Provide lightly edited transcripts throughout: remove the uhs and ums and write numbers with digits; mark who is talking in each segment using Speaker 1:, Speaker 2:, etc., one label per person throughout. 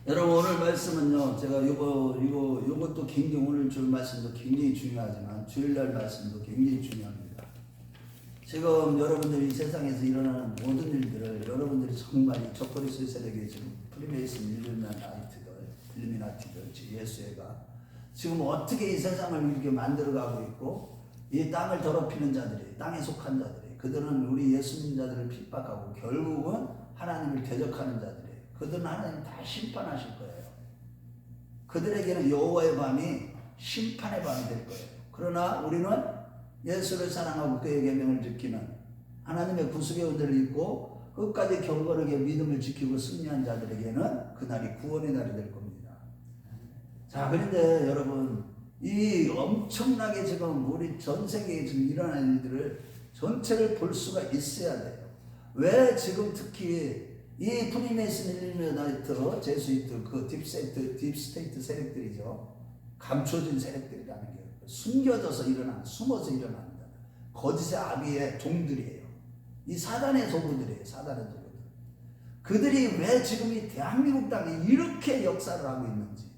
Speaker 1: 여러분 오늘 말씀은요, 제가 요것도 굉장히 오늘 줄 말씀도 굉장히 중요하지만 주일날 말씀도 굉장히 중요합니다. 지금 여러분들이 이 세상에서 일어나는 모든 일들을 여러분들이 정말 이 적그리스도의 세력이 지금 프리메이슨 일루미나티들 예수회가 지금 어떻게 이 세상을 이렇게 만들어가고 있고 이 땅을 더럽히는 자들이 땅에 속한 자들이 그들은 우리 예수 믿는 자들을 핍박하고 결국은 하나님을 대적하는 자들이 그들은 하나님 다 심판하실 거예요. 그들에게는 여호와의 밤이 심판의 밤이 될 거예요. 그러나 우리는 예수를 사랑하고 그의 계명을 지키는 하나님의 구속의 은혜를 입고 끝까지 경건하게 믿음을 지키고 승리한 자들에게는 그날이 구원의 날이 될 겁니다. 자, 그런데 여러분 이 엄청나게 지금 우리 전 세계에 지금 일어나는 일들을 전체를 볼 수가 있어야 돼요. 왜 지금 특히 이 프리메이슨 일루미나이트 제수이트 그 딥스테이트 세력들이죠. 감춰진 세력들이라는 게 숨겨져서 일어나는, 숨어서 일어납니다. 거짓의 아비의 종들이에요. 이 사단의 소부들이에요. 사단의 소부들. 그들이 왜 지금 이 대한민국 땅에 이렇게 역사를 하고 있는지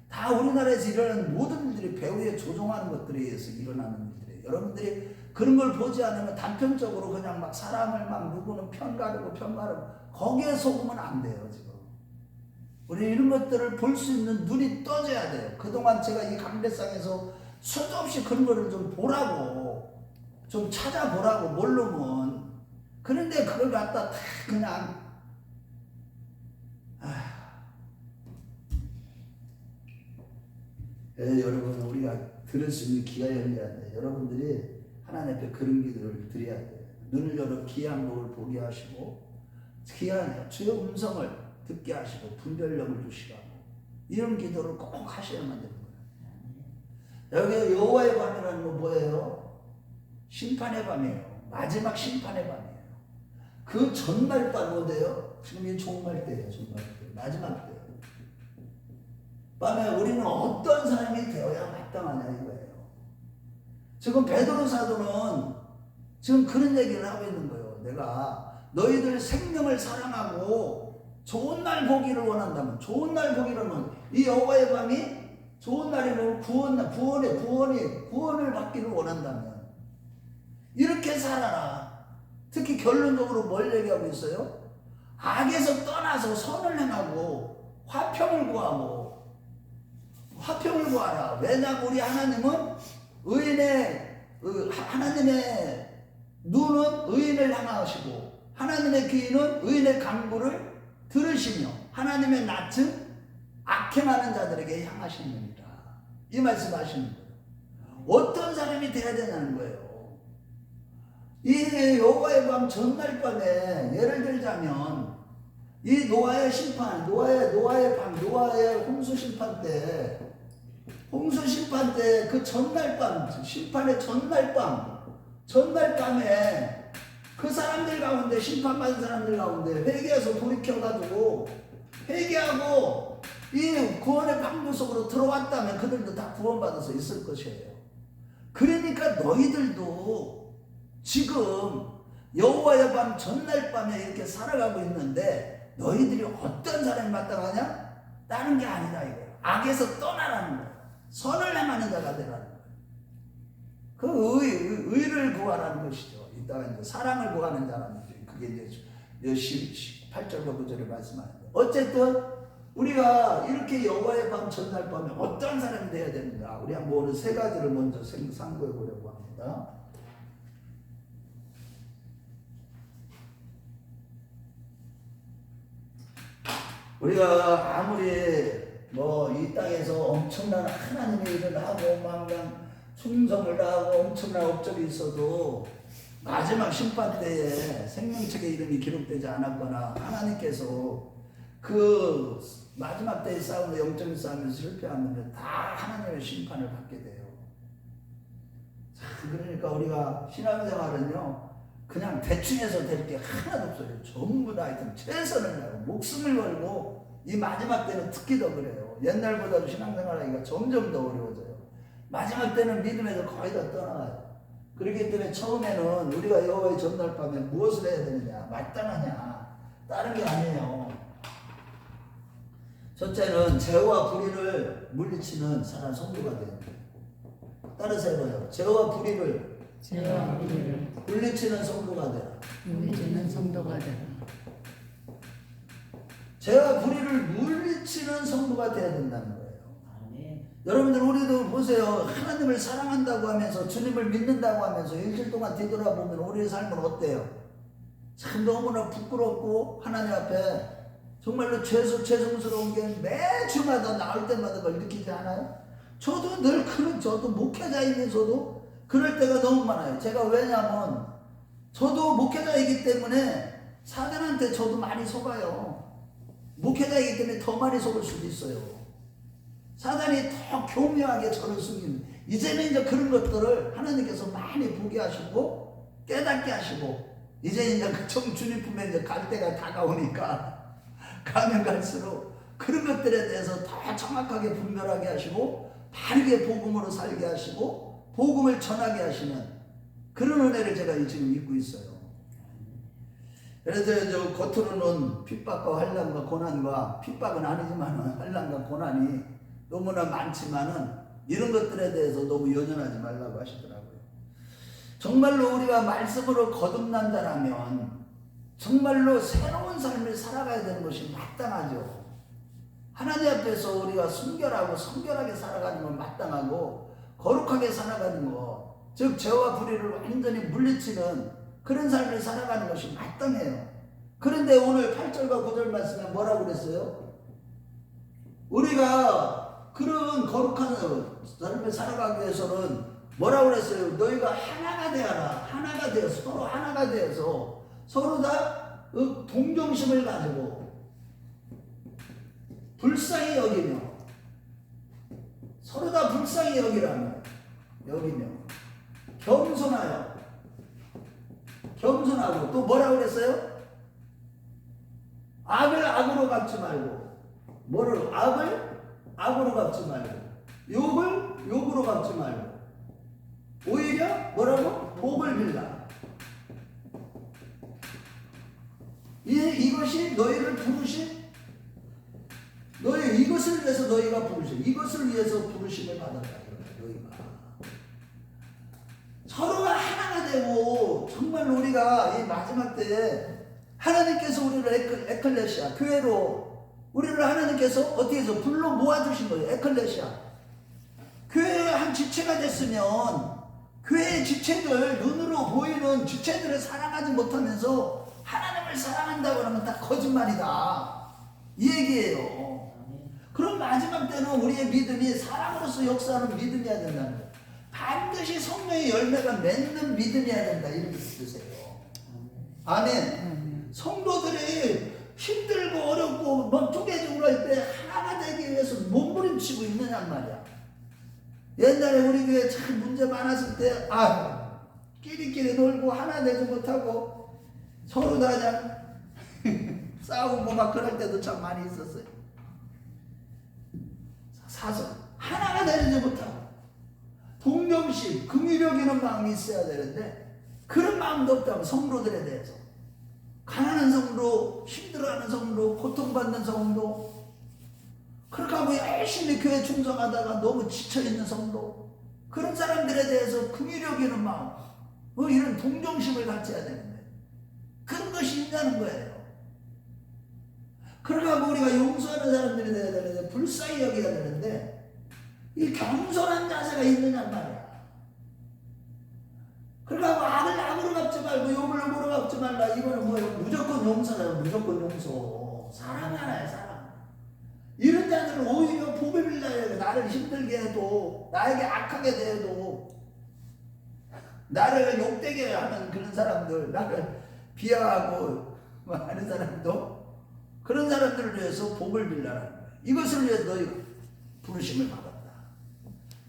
Speaker 1: 다 우리나라에서 일어나는 모든 일들이 배후에 조종하는 것들에 의해서 일어나는 일들이에요. 여러분들이 그런 걸 보지 않으면 단편적으로 그냥 막 사람을 막 누구는 편가르고 거기에 속으면 안 돼요. 지금 우리 이런 것들을 볼 수 있는 눈이 떠져야 돼요. 그동안 제가 이 강대상에서 수도 없이 그런 거를 좀 보라고 좀 찾아보라고 모르면 그런데 그걸 갖다 다 그냥 여러분 우리가 들을 수 있는 귀가 열려야 돼요. 여러분들이 하나님 앞에 그런 기도를 드려야 돼요. 눈을 열어 귀한 복을 보게 하시고 귀한 주의 음성을 듣게 하시고 분별력을 주시라고 이런 기도를 꼭 하셔야만 되는 거예요. 여기 여호와의 밤이라는 건 뭐예요? 심판의 밤이에요. 마지막 심판의 밤이에요. 그 전날 밤 뭐예요? 지금 이 종말 때예요. 종말 때. 마지막 때. 밤에 우리는 어떤 사람이 되어야 마땅하냐 이거예요. 지금 베드로 사도는 지금 그런 얘기를 하고 있는 거예요. 내가 너희들 생명을 사랑하고 좋은 날 보기를 원한다면 좋은 날 보기로는 이 여호와의 밤이 좋은 날이면 구원을 받기를 원한다면 이렇게 살아라. 특히 결론적으로 뭘 얘기하고 있어요? 악에서 떠나서 선을 행하고 화평을 구하라. 왜냐하면 우리 하나님은 하나님의 눈은 의인을 향하시고 하나님의 귀는 의인의 간구를 들으시며 하나님의 낯은 악행하는 자들에게 향하십니다. 이 말씀 하시는 거예요. 어떤 사람이 돼야 되냐는 거예요. 이 여호와의 밤 전날 밤에 예를 들자면 이 노아의 심판, 노아의 밤, 노아의 홍수 심판 때 그 전날 밤, 심판의 전날 밤에 그 사람들 가운데 심판받은 사람들 가운데 회개해서 돌이켜가지고 회개하고 이 구원의 방부 속으로 들어왔다면 그들도 다 구원받아서 있을 것이에요. 그러니까 너희들도 지금 여호와의 밤 전날 밤에 이렇게 살아가고 있는데 너희들이 어떤 사람이 마땅하냐? 다른 게 아니다 이거예요. 악에서 떠나라는 거예요. 선을 행하는 자가 되라는 거예요. 그 의를 구하라는 것이죠. 이따가 이제 사랑을 구하는 자라는 거죠. 그게 이제 18절과 9절에 말씀하는데 어쨌든 우리가 이렇게 여호와의 밤 전날 밤에 어떤 사람이 되어야 되는가? 우리 한번 오늘 세 가지를 먼저 상고해 보려고 합니다. 우리가 아무리 이 땅에서 엄청난 하나님의 일을 하고 막 충성을 다하고 엄청난 업적이 있어도 마지막 심판 때에 생명책의 이름이 기록되지 않았거나 하나님께서 그 마지막 때의 싸움에 영적인 싸움에서 실패하면 다 하나님의 심판을 받게 돼요. 자, 그러니까 우리가 신앙생활은요 그냥 대충 해서 될 게 하나도 없어요. 전부 다 하여튼 최선을 다하고 목숨을 걸고 이 마지막 때는 특히 더 그래요. 옛날보다도 신앙생활하기가 점점 더 어려워져요. 마지막 때는 믿음에서 거의 다 떠나가요. 그렇기 때문에 처음에는 우리가 여호와의 전날 밤에 무엇을 해야 되느냐, 마땅하냐, 다른 게 아니에요. 첫째는 죄와 불의를 물리치는 사람 성도가 되는 거예요. 따라서 해봐요. 죄와 불의를 물리치는 성도가 되라.
Speaker 2: 물리치는 성도가 되라.
Speaker 1: 죄와 불의를 물리치는 성도가 되어야 된다는 거예요.
Speaker 3: 아멘.
Speaker 1: 여러분들 우리도 보세요. 하나님을 사랑한다고 하면서 주님을 믿는다고 하면서 일주일 동안 뒤돌아보면 우리의 삶은 어때요? 참 너무나 부끄럽고 하나님 앞에 정말로 죄송스러운 게 매주마다 나올 때마다 그걸 느끼지 않아요? 저도 늘 저도 목회자이면서도 그럴 때가 너무 많아요. 제가 왜냐면 저도 목회자이기 때문에 사단한테 저도 많이 속아요. 목회자이기 때문에 더 많이 속을 수도 있어요. 사단이 더 교묘하게 저를 숨기는, 이제는 이제 그런 것들을 하나님께서 많이 보게 하시고 깨닫게 하시고, 이제 이제 그 주님 품에 이제 갈 때가 다가오니까 가면 갈수록 그런 것들에 대해서 더 정확하게 분별하게 하시고 바르게 복음으로 살게 하시고 복음을 전하게 하시는 그런 은혜를 제가 지금 입고 있어요. 그래서 저 겉으로는 핍박과 환난과 고난과, 핍박은 아니지만 환난과 고난이 너무나 많지만은 이런 것들에 대해서 너무 연연하지 말라고 하시더라고요. 정말로 우리가 말씀으로 거듭난다라면 정말로 새로운 삶을 살아가야 되는 것이 마땅하죠. 하나님 앞에서 우리가 순결하고 성결하게 살아가는 건 마땅하고, 거룩하게 살아가는 것, 즉 죄와 불의를 완전히 물리치는 그런 삶을 살아가는 것이 마땅해요. 그런데 오늘 8절과 9절 말씀에 뭐라고 그랬어요? 우리가 그런 거룩한 삶을 살아가기 위해서는 뭐라고 그랬어요? 너희가 하나가 되어라. 하나가 되어서, 서로 하나가 되어서 서로 다 동정심을 가지고 불쌍히 여기며, 서로 다 불쌍히 여기며 겸손하고 또 뭐라고 그랬어요? 악을 악으로 갚지 말고, 악을 악으로 갚지 말고, 욕을 욕으로 갚지 말고, 오히려 뭐라고? 복을 빌라. 이것이 너희를 부르신, 이것을 위해서 너희가 부르신, 이것을 위해서 부르심을 받았다. 너희가 서로가 하나가 되고, 정말 우리가 이 마지막 때에 하나님께서 우리를 에클레시아, 교회로 우리를 하나님께서 어떻게 해서 불러 모아주신 거예요. 에클레시아, 교회의 한 지체가 됐으면 교회의 지체들, 눈으로 보이는 지체들을 사랑하지 못하면서 하나님을 사랑한다고 하면 다 거짓말이다, 이 얘기예요. 그럼 마지막 때는 우리의 믿음이 사랑으로서 역사하는 믿음이어야 된다는 거예요. 반드시 성령의 열매가 맺는 믿음이어야 된다, 이렇게 믿으세요. 아멘. 성도들이 힘들고 어렵고 막 쪼개지고 할 때 하나가 되기 위해서 몸부림치고 있느냐 말이야. 옛날에 우리 교회 참 문제 많았을 때 끼리끼리 놀고 하나 되지 못하고 서로 다 그냥 싸우고 막 그럴 때도 참 많이 있었어요. 사서 하나가 되지 못하고 동정심, 긍휼력 있는 마음이 있어야 되는데 그런 마음도 없다고. 성도들에 대해서 가난한 성도, 힘들어하는 성도, 고통받는 성도, 그렇게 하고 열심히 교회 충성하다가 너무 지쳐있는 성도, 그런 사람들에 대해서 긍휼력 있는 마음, 이런 동정심을 가져야 되는데 그런 것이 있냐는 거예요. 그렇게 하고 우리가 용서하는 사람들이 되어야 되는데, 불쌍히 여겨야 되는데 이 겸손한 자세가 있느냐 말이야. 그러니까 악을 악으로 갚지 말고 욕을 욕으로 갚지 말라. 이거는 뭐예요? 무조건 용서잖아요. 무조건 용서. 사랑 하나야, 사랑. 이런 자들은 오히려 복을 빌려야, 나를 힘들게 해도, 나에게 악하게 대해도, 나를 욕되게 하는 그런 사람들, 나를 비하하고 하는 사람도, 그런 사람들을 위해서 복을 빌려라는 거예요. 이것을 위해서 너희가 부르심을 받았다.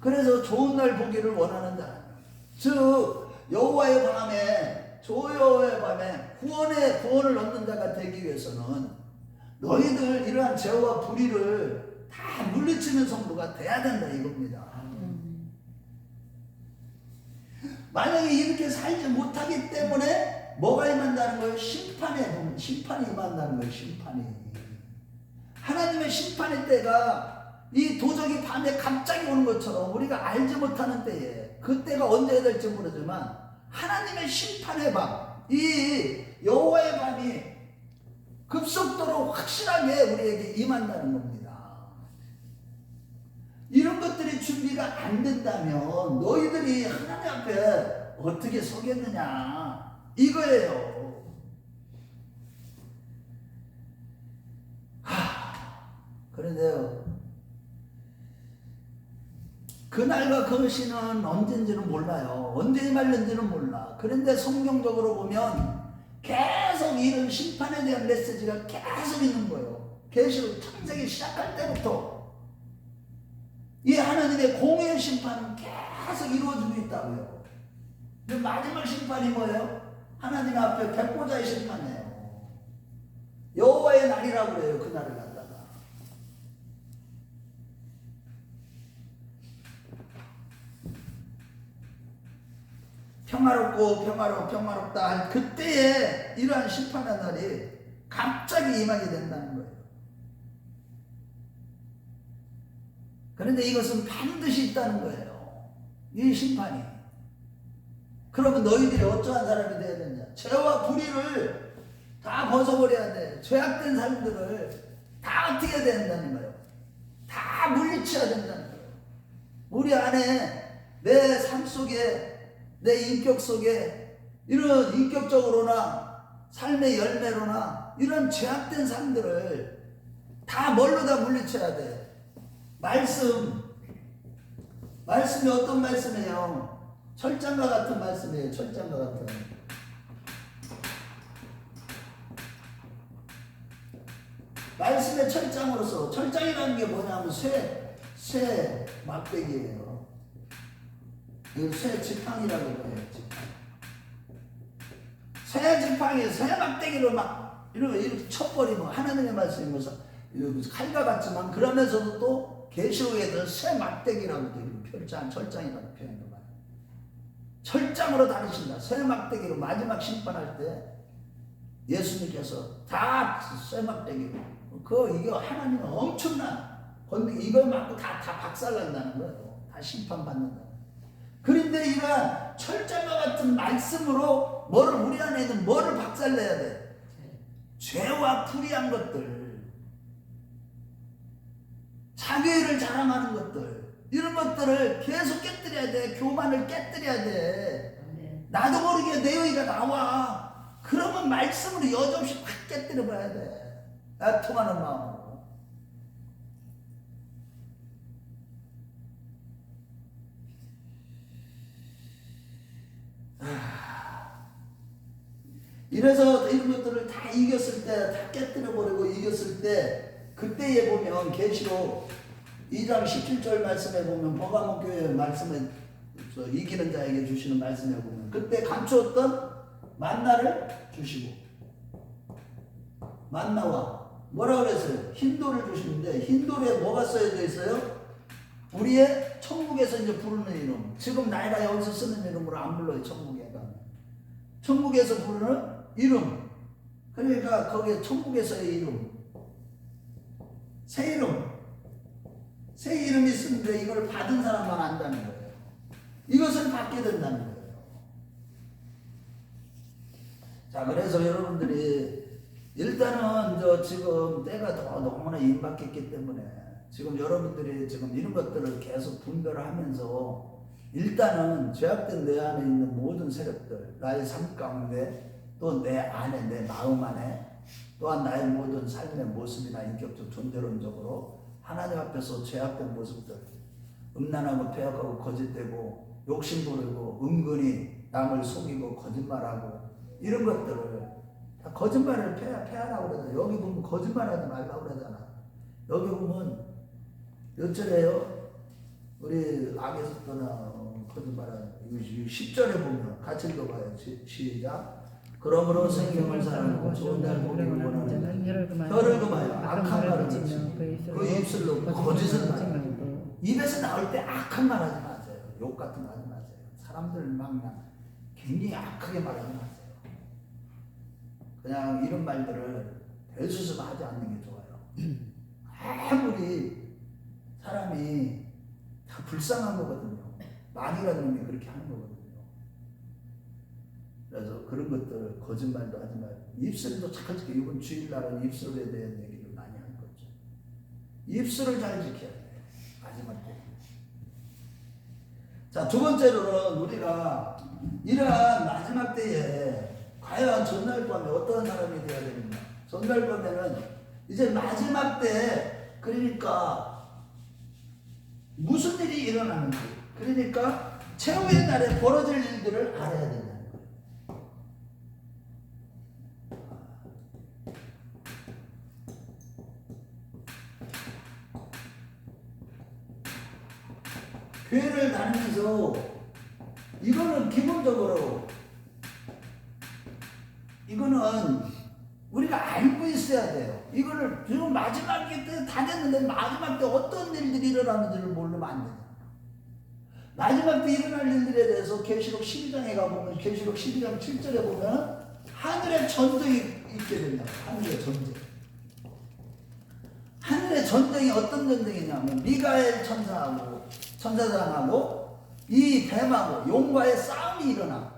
Speaker 1: 그래서 좋은 날 보기를 원하는 자라는 거예요. 즉 여호와의 밤에, 조여호의 밤에 구원을 얻는 자가 되기 위해서는 너희들 이러한 죄와 불의를 다 물리치는 성도가 돼야 된다, 이겁니다. 만약에 이렇게 살지 못하기 때문에 뭐가 임한다는 거예요? 심판이 임한다는 거예요. 심판이. 하나님의 심판의 때가 이 도적이 밤에 갑자기 오는 것처럼 우리가 알지 못하는 때에 그 때가 언제 될지 모르지만 하나님의 심판의 밤, 이 여호와의 밤이 급속도로 확실하게 우리에게 임한다는 겁니다. 이런 것들이 준비가 안 된다면 너희들이 하나님 앞에 어떻게 서겠느냐 이거예요. 그런데요, 그날과 그 시는 언젠지는 몰라요. 언제 임할는지는 몰라. 그런데 성경적으로 보면 계속 이런 심판에 대한 메시지가 계속 있는 거예요. 계시록 창세기 시작할 때부터 이 하나님의 공의의 심판은 계속 이루어지고 있다고요. 근데 마지막 심판이 뭐예요? 하나님 앞에 백보자의 심판이에요. 여호와의 날이라고 그래요. 그날을 갖다가. 평화롭고 평화롭다 할 그때에 이러한 심판의 날이 갑자기 임하게 된다는 거예요. 그런데 이것은 반드시 있다는 거예요. 이 심판이. 그러면 너희들이 어떠한 사람이 되어야 되냐? 죄와 불의를 다 벗어버려야 돼. 죄악된 삶들을 다 어떻게 해야 된다는 거예요. 다 물리쳐야 된다는 거예요. 우리 안에 내 삶 속에 내 인격 속에 이런 인격적으로나 삶의 열매로나 이런 죄악된 삶들을 다 뭘로 다 물리쳐야 돼. 말씀이 어떤 말씀이에요? 철장과 같은 말씀이에요. 철장과 같은. 말씀의 철장으로서, 철장이라는 게 뭐냐면 쇠 막대기예요. 쇠 지팡이라고 해요. 쇠 지팡이, 쇠 막대기로 막 이렇게 쳐버리면 하나님의 말씀이면서 칼과 같지만 그러면서도 또 계시록에서 쇠 막대기라고 돼요. 철장이라고 표현도 많아요. 철장으로 다루신다. 쇠 막대기로 마지막 심판할 때 예수님께서 다 쇠 막대기로. 이게 하나님은 엄청난 건데 이걸 맞고 다 박살난다는 거예요. 다 심판받는다. 그런데 이러한 철장과 같은 말씀으로 우리 안에는 뭐를 박살내야 돼? 죄와 불의한 것들, 자기를 자랑하는 것들, 이런 것들을 계속 깨뜨려야 돼. 교만을 깨뜨려야 돼. 나도 모르게 내 의가 나와. 그러면 말씀으로 여지없이 확 깨뜨려봐야 돼. 통하는 마음으로. 이래서 이런 것들을 다 이겼을 때, 다 깨뜨려버리고 이겼을 때, 그때에 보면 계시록 2장 17절 말씀에 보면 버가모 교회 말씀에 이기는 자에게 주시는 말씀에 보면 그때 감추었던 만나를 주시고, 만나와 뭐라 그랬어요? 흰돌을 주시는데 흰돌에 뭐가 써져 있어요? 우리의 천국에서 이제 부르는 이름. 지금 나이가 여기서 쓰는 이름으로 안 불러요. 천국에 가면. 천국에서 부르는 이름. 그러니까 거기에 천국에서의 이름. 새 이름. 새 이름이 있는데 이걸 받은 사람만 안다는 거예요. 이것을 받게 된다는 거예요. 자, 그래서 여러분들이 일단은 지금 때가 더 너무나 임박했기 때문에 지금 여러분들이 지금 이런 것들을 계속 분별을 하면서 일단은 죄악된 내 안에 있는 모든 세력들, 나의 삶 가운데 또 내 안에, 내 마음 안에 또한 나의 모든 삶의 모습이나 인격적 존재론적으로 하나님 앞에서 죄악된 모습들, 음란하고 폐역하고 거짓되고 욕심부리고 은근히 남을 속이고 거짓말하고 이런 것들을 다 거짓말을 폐하라고 그러잖아. 여기 보면 거짓말하지 말라고 그러잖아. 여기 보면 몇 절에요? 우리 악에서 떠나 거짓말하는 10절에 보면 같이 읽어봐요. 시작. 그러므로 생명을 사랑하고 좋은 날 보기를 원하는 자는 혀를 금하여 악한 말을 듣지 그 입술로 거짓을 말하고 입에서 나올 때 악한 말 하지 마세요. 욕 같은 거 하지 마세요. 사람들 막 굉장히 악하게 말하지 마세요. 그냥 이런 말들을 대수습하지 않는 게 좋아요. 아무리 사람이 다 불쌍한 거거든요. 마귀라는 놈이 그렇게 하는 거거든요. 그래서 그런 것들 거짓말도 하지 말고 입술도 착하게 이번 주일날은 입술에 대한 얘기를 많이 하는 거죠. 입술을 잘 지켜야 돼요. 마지막 때. 자, 두 번째로는 우리가 이러한 마지막 때에 과연 전날 밤에 어떤 사람이 되어야 되는가? 전날 밤에는 이제 마지막 때 그러니까 무슨 일이 일어나는지 그러니까 최후의 날에 벌어질 일들을 알아야 된다는 거예요. 교회를 다니면서 이거는 기본적으로 이거는 우리가 알고 있어야 돼요. 이거를 지금 마지막 때 다 됐는데 마지막 때 어떤 일들이 일어나는지를 모르면 안 돼요. 마지막 때 일어날 일들에 대해서 계시록 12장에 가보면 계시록 12장 7절에 보면 하늘의 전쟁이 있게 된다. 하늘의 전쟁. 하늘의 전쟁이 어떤 전쟁이냐면 미가엘 천사장하고 이 뱀하고 용과의 싸움이 일어나.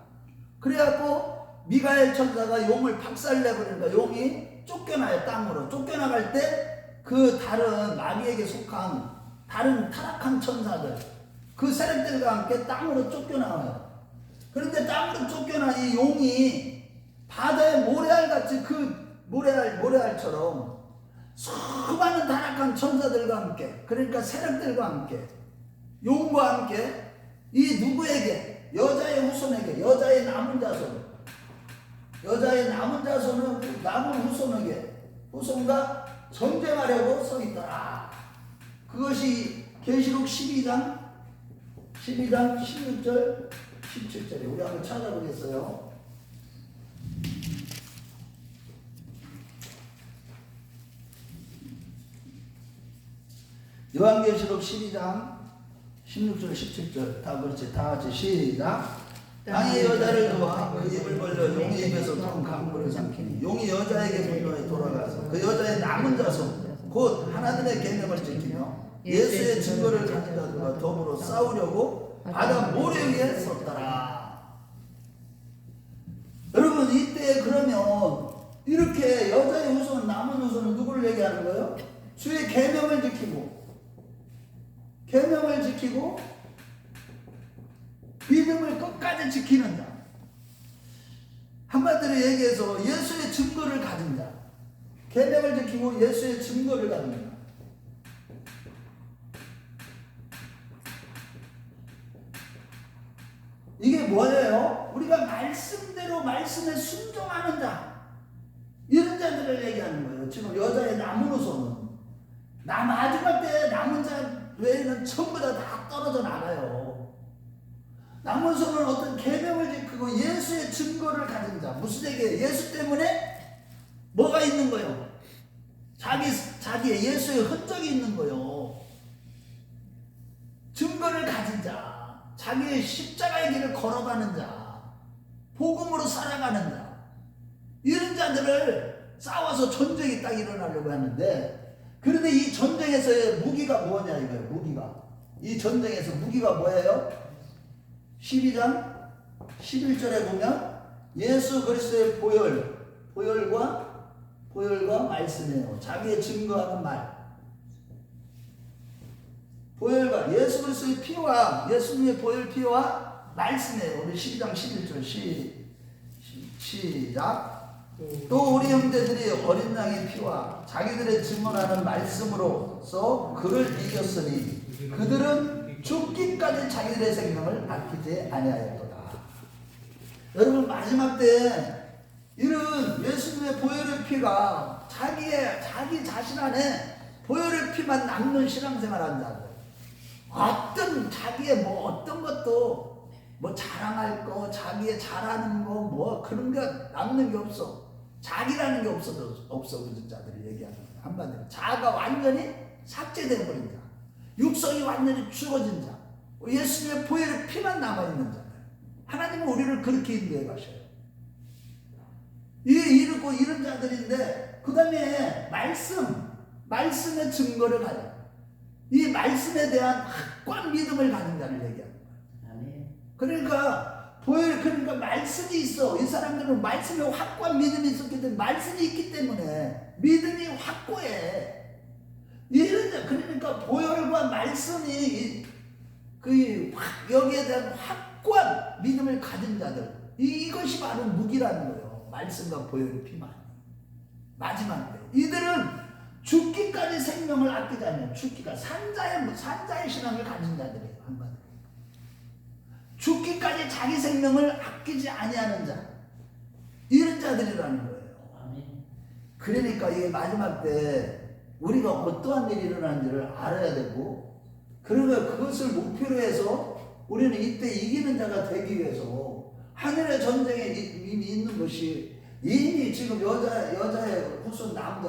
Speaker 1: 그래갖고 미가엘 천사가 용을 박살내버리니까 용이 쫓겨나요. 땅으로 쫓겨나갈 때 그 다른 마귀에게 속한 다른 타락한 천사들 그 세력들과 함께 땅으로 쫓겨나와요. 그런데 땅으로 쫓겨난 이 용이 바다의 모래알같이 그 모래알처럼 수많은 타락한 천사들과 함께 그러니까 세력들과 함께 용과 함께 이 누구에게 여자의 후손에게 여자의 남은 자손은 그 남은 후손과 전쟁하려고 서 있더라. 그것이 계시록 12장 16절 17절에 우리 한번 찾아보겠어요. 요한계시록 12장 16절 17절 다 같이 시작. 땅의 여자를 도와 그 입을 벌려 용의 입에서 통 강물을 삼키니 용이 여자에게 분노에 돌아가서 그 여자의 남은 자손 곧 하나님의 계명을 지키며 예수의 증거를 가진 자들과 더불어 싸우려고 바다 모래 위에 섰더라. 여러분 이때 그러면 이렇게 여자의 후손 남은 후손은 누구를 얘기하는 거예요? 주의 계명을 지키고 믿음을 끝까지 지키는 자. 한마디로 얘기해서 예수의 증거를 가진 자. 계명을 지키고 예수의 증거를 가진 자. 이게 뭐예요? 우리가 말씀대로 말씀에 순종하는 자. 이런 자들을 얘기하는 거예요. 지금 여자의 남은 후손은 마지막 때 남은 자 외에는 전부 다 떨어져 나가요. 남은 손은 어떤 계명을 지키고 예수의 증거를 가진 자. 무슨 얘기예요? 예수 때문에 뭐가 있는 거예요? 자기의 예수의 흔적이 있는 거예요. 증거를 가진 자. 자기의 십자가의 길을 걸어가는 자. 복음으로 살아가는 자. 이런 자들을 싸워서 전쟁이 딱 일어나려고 하는데 그런데 이 전쟁에서의 무기가 뭐냐 이거예요. 무기가. 이 전쟁에서 무기가 뭐예요? 12장 11절에 보면 예수 그리스도의 보혈과 말씀이에요. 자기의 증거하는 말. 보혈과 예수 그리스도의 피와 예수님의 보혈 피와 말씀이에요. 우리 12장 11절 시작. 또 우리 형제들이 어린 양의 피와 자기들의 증언하는 말씀으로서 그를 이겼으니 그들은 죽기까지 자기들의 생명을 아끼지 아니하였도다. 여러분 마지막 때 이런 예수님의 보혈의 피가 자기 자신 안에 보혈의 피만 남는 신앙생활하는 자들. 어떤 자기의 어떤 것도 자랑할 거, 자기의 잘하는 거 그런 게 남는 게 없어. 자기라는 게 없어 그런 자들이 얘기하는 거야. 한마디로 자아가 완전히 삭제되어 버린 자. 육성이 완전히 죽어진 자. 예수님의 보혈의 피만 남아있는 자들. 하나님은 우리를 그렇게 인도해 가셔요. 이런 자들인데 그 다음에 말씀 말씀의 증거를 가져. 이 말씀에 대한 확고한 믿음을 가진 자를 얘기하는 거예요.
Speaker 3: 아멘.
Speaker 1: 그러니까 말씀이 있어. 이 사람들은 말씀에 확고한 믿음이 있었기 때문에, 말씀이 있기 때문에 믿음이 확고해. 그러니까 보혈과 말씀이 여기에 대한 확고한 믿음을 가진 자들, 이것이 바로 무기라는 거예요. 말씀과 보혈의 피만. 마지막 때 이들은 죽기까지 생명을 아끼지 않는, 죽기가 산자의 신앙을 가진 자들이에요. 한마디로 죽기까지 자기 생명을 아끼지 아니하는 자, 이런 자들이라는 거예요.
Speaker 3: 아멘.
Speaker 1: 그러니까 이게 마지막 때 우리가 어떠한 일이 일어나는지를 알아야 되고, 그러면 그것을 목표로 해서 우리는 이때 이기는 자가 되기 위해서 하늘의 전쟁에 이미 있는 것이, 이미 지금 여자의 후손 남자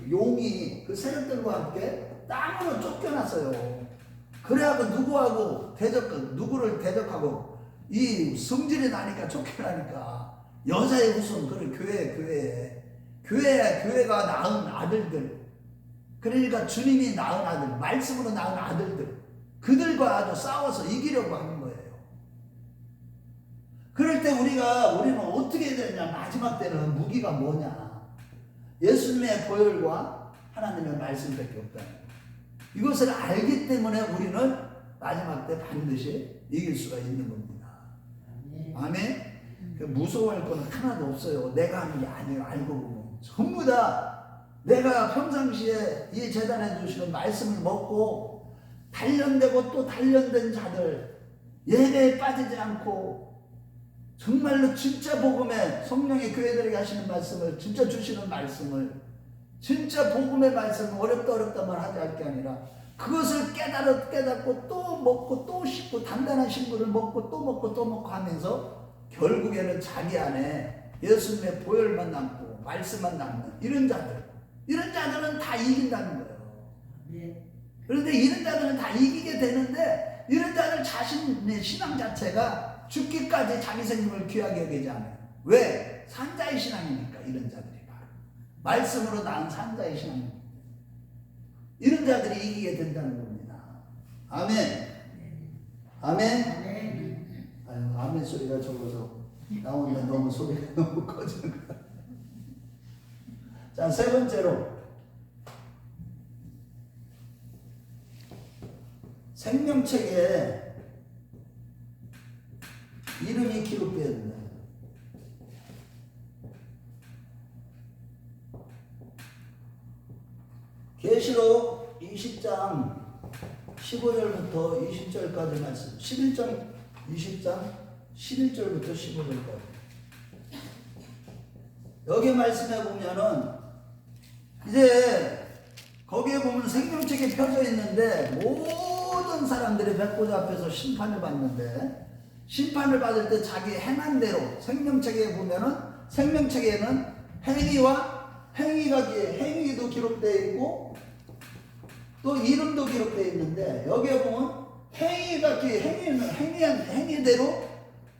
Speaker 1: 용이 그 세력들과 함께 땅으로 쫓겨났어요. 그래갖고 누구를 대적하고 이 성질이 나니까 쫓겨나니까 여자의 후손, 그걸 교회가 낳은 아들들, 그러니까 주님이 낳은 아들, 말씀으로 낳은 아들들, 그들과 아주 싸워서 이기려고 하는 거예요. 그럴 때 우리는 어떻게 해야 되느냐? 마지막 때는 무기가 뭐냐? 예수님의 보혈과 하나님의 말씀밖에 없다는 거예요. 이것을 알기 때문에 우리는 마지막 때 반드시 이길 수가 있는 겁니다. 아멘? 무서워할 건 하나도 없어요. 내가 하는 게 아니에요. 알고 보면 전부 다 내가 평상시에 이 재단에 주시는 말씀을 먹고 단련되고 또 단련된 자들, 예배에 빠지지 않고 정말로 진짜 복음에, 성령의 교회들에게 하시는 말씀을, 진짜 주시는 말씀을, 진짜 복음의 말씀을 어렵다만 하지 않을 게 아니라 그것을 깨닫고 또 먹고 또 씹고, 단단한 신부를 먹고 또 먹고 하면서 결국에는 자기 안에 예수님의 보혈만 남고 말씀만 남는 이런 자들은 다 이긴다는 거예요. 그런데 이런 자들은 다 이기게 되는데, 이런 자들 자신의 신앙 자체가 죽기까지 자기 생명을 귀하게 여기지 않아요. 왜? 산자의 신앙이니까. 이런 자들이 바로 말씀으로 낳은 산자의 신앙입니다. 이런 자들이 이기게 된다는 겁니다. 아멘. 아멘. 아유, 아멘 소리가 적어서 나오는데 너무 소리가 너무 커지는 거야. 자, 세 번째로 생명책에 이름이 기록되어야 된다. 계시록 20장 15절부터 20절까지 말씀, 20장 11절부터 15절까지. 여기 말씀해 보면은 이제 거기에 보면 생명책이 펴져 있는데 모든 사람들이 백보자 앞에서 심판을 받는데, 심판을 받을 때 자기 행한 대로 생명책에 보면은, 생명책에는 행위도 기록되어 있고 또 이름도 기록되어 있는데, 여기에 보면 행위대로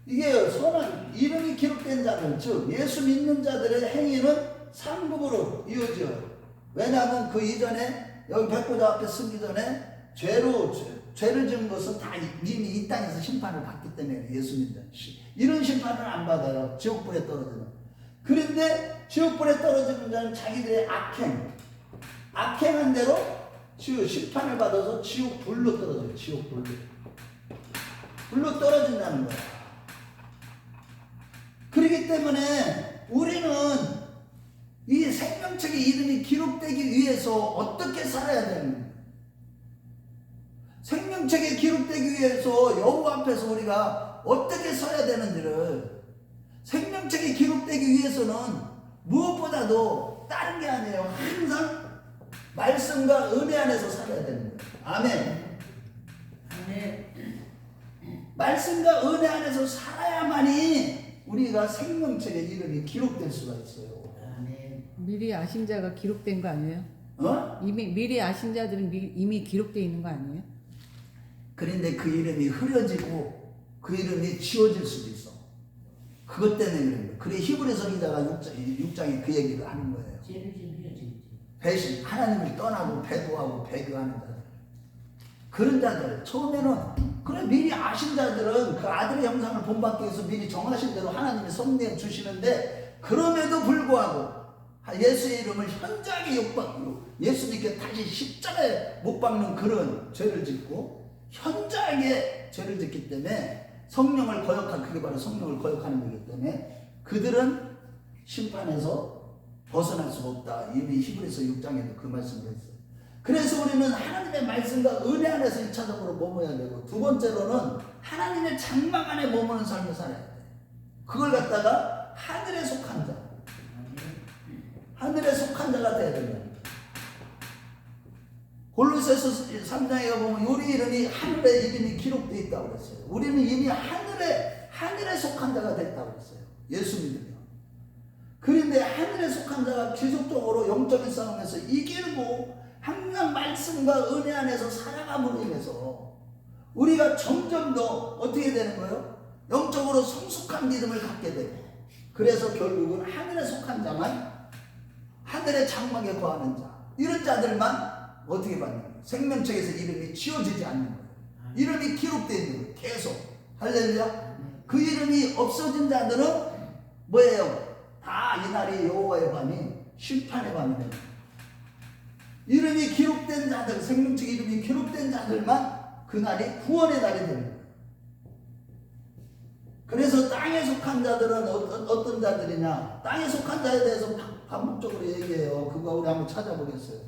Speaker 1: 이게 선한 이름이 기록된 자들, 즉 예수 믿는 자들의 행위는 상급으로 이어져요. 왜냐하면 그 이전에 여기 백보자 앞에 서기 전에 죄를 지은 것은 다 이미 이 땅에서 심판을 받기 때문에 예수 믿는 자 이런 심판을 안 받아요. 지옥불에 떨어지는. 그런데 지옥불에 떨어지는 자는 자기들의 악행한 대로 심판을 받아서 지옥불로 떨어져요. 불로 떨어진다는 거야. 그렇기 때문에 우리는 이 생명책의 이름이 기록되기 위해서 어떻게 살아야 되는 거예요? 생명책에 기록되기 위해서 여호와 앞에서 우리가 어떻게 서야 되는지를, 생명책에 기록되기 위해서는 무엇보다도 다른 게 아니에요. 항상 말씀과 은혜 안에서 살아야 되는 거예요. 아멘. 말씀과 은혜 안에서 살아야만이 우리가 생명책에 이름이 기록될 수가 있어요.
Speaker 2: 미리 아신 자가 기록된 거 아니에요? 이미 미리 아신 자들은 이미 기록되어 있는 거 아니에요?
Speaker 1: 그런데 그 이름이 흐려지고 그 이름이 지워질 수도 있어. 그것 때문에 그런 거예요. 그래 히브리서 기자가 6장에 그 얘기를 하는 거예요. 배신, 하나님을 떠나고 배도하고 배교하는 자들. 그런 자들, 처음에는, 그래, 미리 아신 자들은 그 아들의 형상을 본받기 위해서 미리 정하신 대로 하나님이 섭리해 주시는데, 그럼에도 불구하고 예수의 이름을 현저하게 욕받고 예수님께 다시 십자가에 못 박는 그런 죄를 짓고 현저하게 죄를 짓기 때문에 성령을 거역한, 그게 바로 성령을 거역하는 거기 때문에 그들은 심판에서 벗어날 수가 없다. 이미 히브리서 6장에도 그 말씀을 했어요. 그래서 우리는 하나님의 말씀과 은혜 안에서 1차적으로 머물러야 되고, 두 번째로는 하나님의 장막 안에 머무는 삶을 살아야 돼. 그걸 갖다가 하늘에 속한 자, 하늘에 속한 자가 되어야 된다. 골로새서 3장에 가보면 우리 이름이 하늘에 이름이 기록되어 있다고 그랬어요. 우리는 이미 하늘에 속한 자가 됐다고 그랬어요. 예수 믿으면. 그런데 하늘에 속한 자가 지속적으로 영적인 싸움에서 이기고 항상 말씀과 은혜 안에서 살아감으로 인해서 우리가 점점 더 어떻게 되는 거예요? 영적으로 성숙한 믿음을 갖게 되고, 그래서 결국은 하늘에 속한 자만, 하늘의 장막에 거하는 자, 이런 자들만 어떻게 받는 거예요? 생명책에서 이름이 지워지지 않는 거예요. 이름이 기록되어 있는 거예요. 계속. 할렐루야. 그 이름이 없어진 자들은 뭐예요? 다 이날이 여호와의 밤이 심판의 밤이에요. 이름이 기록된 자들, 생명책 이름이 기록된 자들만 그날이 구원의 날이 되는 거예요. 그래서 땅에 속한 자들은 어떤 자들이냐? 땅에 속한 자에 대해서 반복적으로 얘기해요. 그거 우리 한번 찾아보겠어요.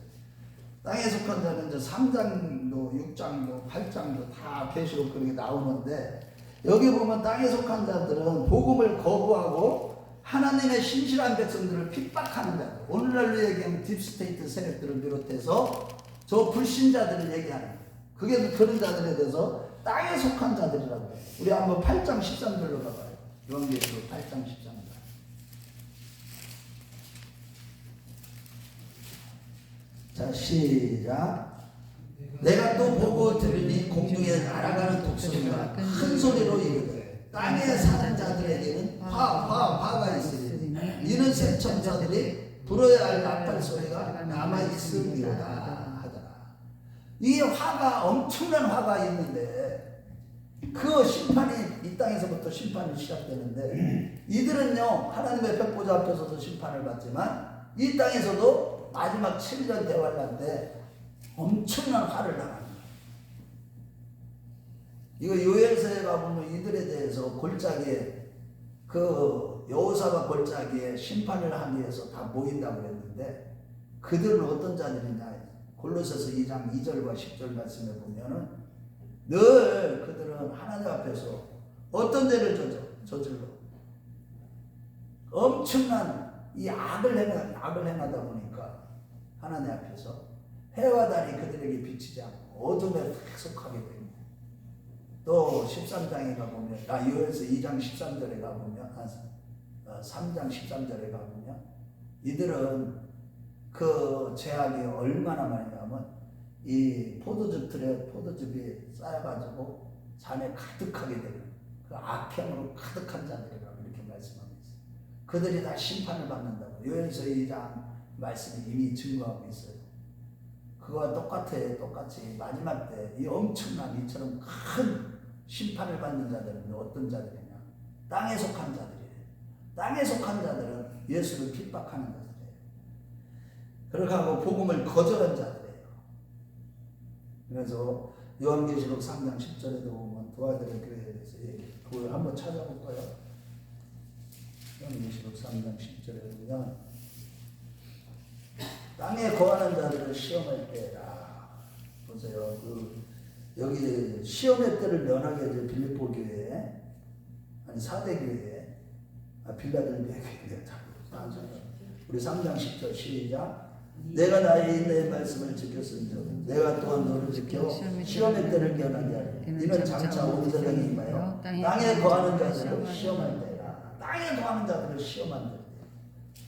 Speaker 1: 땅에 속한 자는 이제 3장도 6장도 8장도 다 계시록 그렇게 나오는데, 여기 보면 땅에 속한 자들은 복음을 거부하고 하나님의 신실한 백성들을 핍박하는 자들, 오늘날로 얘기하면 딥스테이트 세력들을 비롯해서 저 불신자들을 얘기하는 거예요. 그게 그런 자들에 대해서 땅에 속한 자들이라고 해요. 우리 한번 8장 13절로 가봐요. 요한계시록 8장 13절. 자, 시작. 내가 또 보고 들으니 공중에 날아가는 독수리가 큰 소리로 이르되 땅에 사는 자들에게는 화가 있으니 이는 새 천사들이 불어야 할 나팔 소리가 남아있음이로다 하더라. 이 화가, 엄청난 화가 있는데, 그 심판이 이 땅에서부터 심판이 시작되는데, 이들은요 하나님의 백보자 앞에서도 심판을 받지만 이 땅에서도 마지막 7년 대환란때 엄청난 화를 당합니다. 이거 요엘서에 가보면 이들에 대해서 골짜기에, 그 여호사가 골짜기에 심판을 하기 위해서 다 모인다고 했는데, 그들은 어떤 자들이냐? 골로새서 2장 2절과 10절 말씀에 보면은 늘 그들은 하나님 앞에서 어떤 죄를 저질러 엄청난 이 악을 행하다 보니까 하나님 앞에서 해와 달이 그들에게 비치지 않고 어둠에 속하게 됩니다. 또 13장에 가보면, 요엘서 2장 13절에 가보면, 3장 13절에 가보면 이들은 그 죄악이 얼마나 많냐면 이 포도즙이 쌓여가지고 잔에 가득하게 되는 그 악행으로 가득한 자들이라고 이렇게 말씀하고 있어요. 그들이 다 심판을 받는다고 요엘서 2장 말씀이 이미 증거하고 있어요. 그거와 똑같이 마지막 때 이 엄청난 이처럼 큰 심판을 받는 자들은 어떤 자들이냐? 땅에 속한 자들이에요. 땅에 속한 자들은 예수를 핍박하는 자들이에요. 그렇게 하고 복음을 거절한 자들이에요. 그래서 요한계시록 3장 10절에도 보면 도와드릴 교회에 대해서 얘기해요. 그걸 한번 찾아볼까요? 요한계시록 3장 10절에 보면 땅에 거하는 자들을 시험할 때라. 보세요. 여기 시험의 때를 면하게 해줄 빌립보 교회, 아니 사대 교회, 빌라델비아 교회, 우리 3장 10절 시작. 내가 나의 인내의 말씀을 지켰은즉 내가 또한 너를 지켜 시험의 때를 면하게 하리. 이는 장차 온전하게 임하여 땅에 거하는 자들을 시험할 때라. 땅에 거하는 자들을 시험한 때.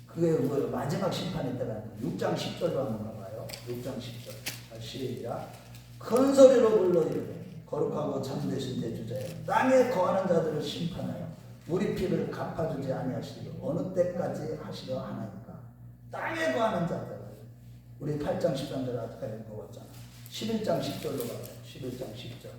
Speaker 1: 그게 뭐 마지막 심판의 때라는 6장 10절로 한번 가봐요. 6장 10절 시작. 큰 소리로 불러 이르되 거룩하고 참되신 대주자여, 땅에 거하는 자들을 심판하여 우리 피를 갚아주지 아니하시리로 어느 때까지 하시려 하나이까. 땅에 거하는 자들, 우리 8장 13절 아까 읽어봤잖아. 11장 10절로 가자. 11장 10절.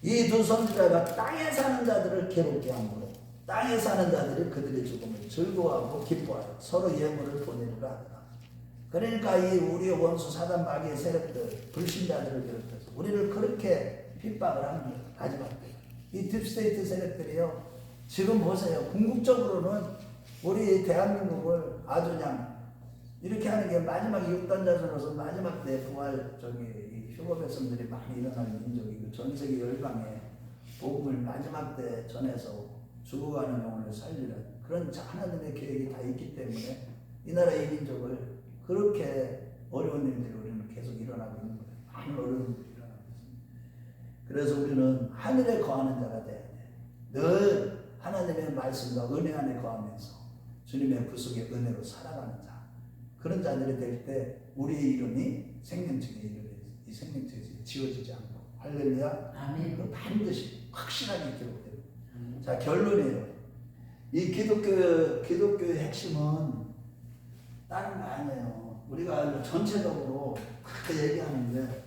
Speaker 1: 이 두 선지자가 땅에 사는 자들을 괴롭게 함으로 땅에 사는 자들이 그들의 죽음을 즐거워하고 기뻐하여 서로 예물을 보내리라 하더라. 그러니까 이 우리의 원수 사단 마귀의 세력들, 불신자들을 비롯해서 우리를 그렇게 핍박을 하는 거예요. 마지막 때. 이 딥스테이트 세력들이요. 지금 보세요. 궁극적으로는 우리 대한민국을 아주 그냥 이렇게 하는 게 마지막 육단자손으로서 마지막 때 부활 이 휴거 백성들이 많이 일어나는 민족이고 전 세계 열방에 복음을 마지막 때 전해서 죽어가는 영혼을 살리는 그런 하나님의 계획이 다 있기 때문에 이 나라 이 민족을 그렇게 어려운 일들이 우리는 계속 일어나고 있는 거예요. 많은 어려운 일들이 일어나고 있습니다. 그래서 우리는 하늘에 거하는 자가 돼야 돼. 늘 하나님의 말씀과 은혜 안에 거하면서 주님의 구속의 은혜로 살아가는 자. 그런 자들이 될 때 우리의 이름이 생명책에 이 생명책에 지워지지 않고 할렐루야. 아멘. 반드시 확실하게 기록됩니다. 자, 결론이에요. 이 기독교의 핵심은 다른 거 아니에요. 우리가 전체적으로 다 얘기하는데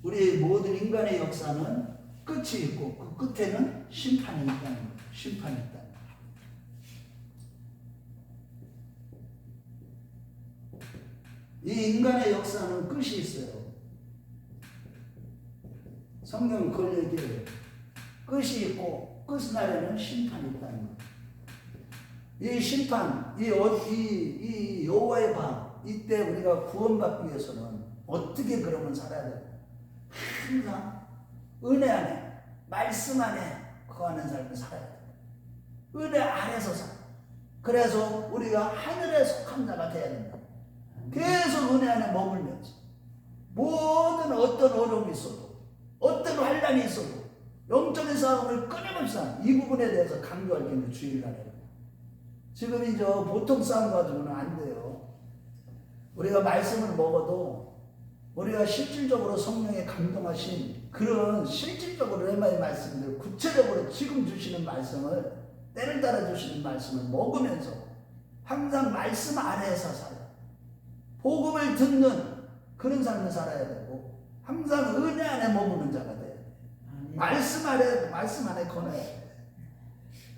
Speaker 1: 우리 모든 인간의 역사는 끝이 있고 그 끝에는 심판이 있다는 거예요. 심판이 있다는 거예요. 이 인간의 역사는 끝이 있어요. 성경은 그걸 얘기해요. 끝이 있고 끝 날에는 심판이 있다는 거예요. 이 심판, 이 여호와의 밤, 이때 우리가 구원받기 위해서는 어떻게 그러면 살아야 돼요? 항상 은혜 안에, 말씀 안에 거하는 삶을 살아야 돼요. 은혜 아래서 살아. 그래서 우리가 하늘에 속한 자가 돼야 된다. 계속 은혜 안에 머물면서 모든 어떤 어려움이 있어도 어떤 환난이 있어도 영적인 싸움을 끊임없이 하는 이 부분에 대해서 강조할 게 주일날에 지금 이제 보통 싸움 가지고는 안 돼요. 우리가 말씀을 먹어도 우리가 실질적으로 성령에 감동하신 그런 실질적으로 레마의 말씀들 구체적으로 지금 주시는 말씀을 때를 따라 주시는 말씀을 먹으면서 항상 말씀 아래에서 살아요. 복음을 듣는 그런 삶을 살아야 되고 항상 은혜 안에 머무는 자가 돼야 돼. 말씀 안에 거나야 돼.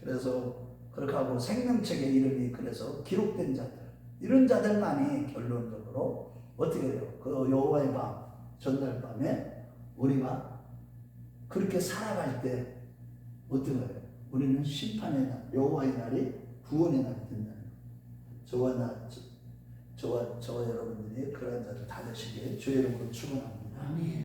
Speaker 1: 그래서 그렇게 하고 생명책의 이름이 그래서 기록된 자들 이런 자들만이 결론적으로 어떻게 돼요? 그 여호와의 밤 전날 밤에 우리가 그렇게 살아갈 때 어떻게 해요? 우리는 심판의 날 여호와의 날이 구원의 날이 된다는 거예요. 저와 여러분들이 그런 자들 다 되시기에 주의 이름으로 축원합니다. 아멘.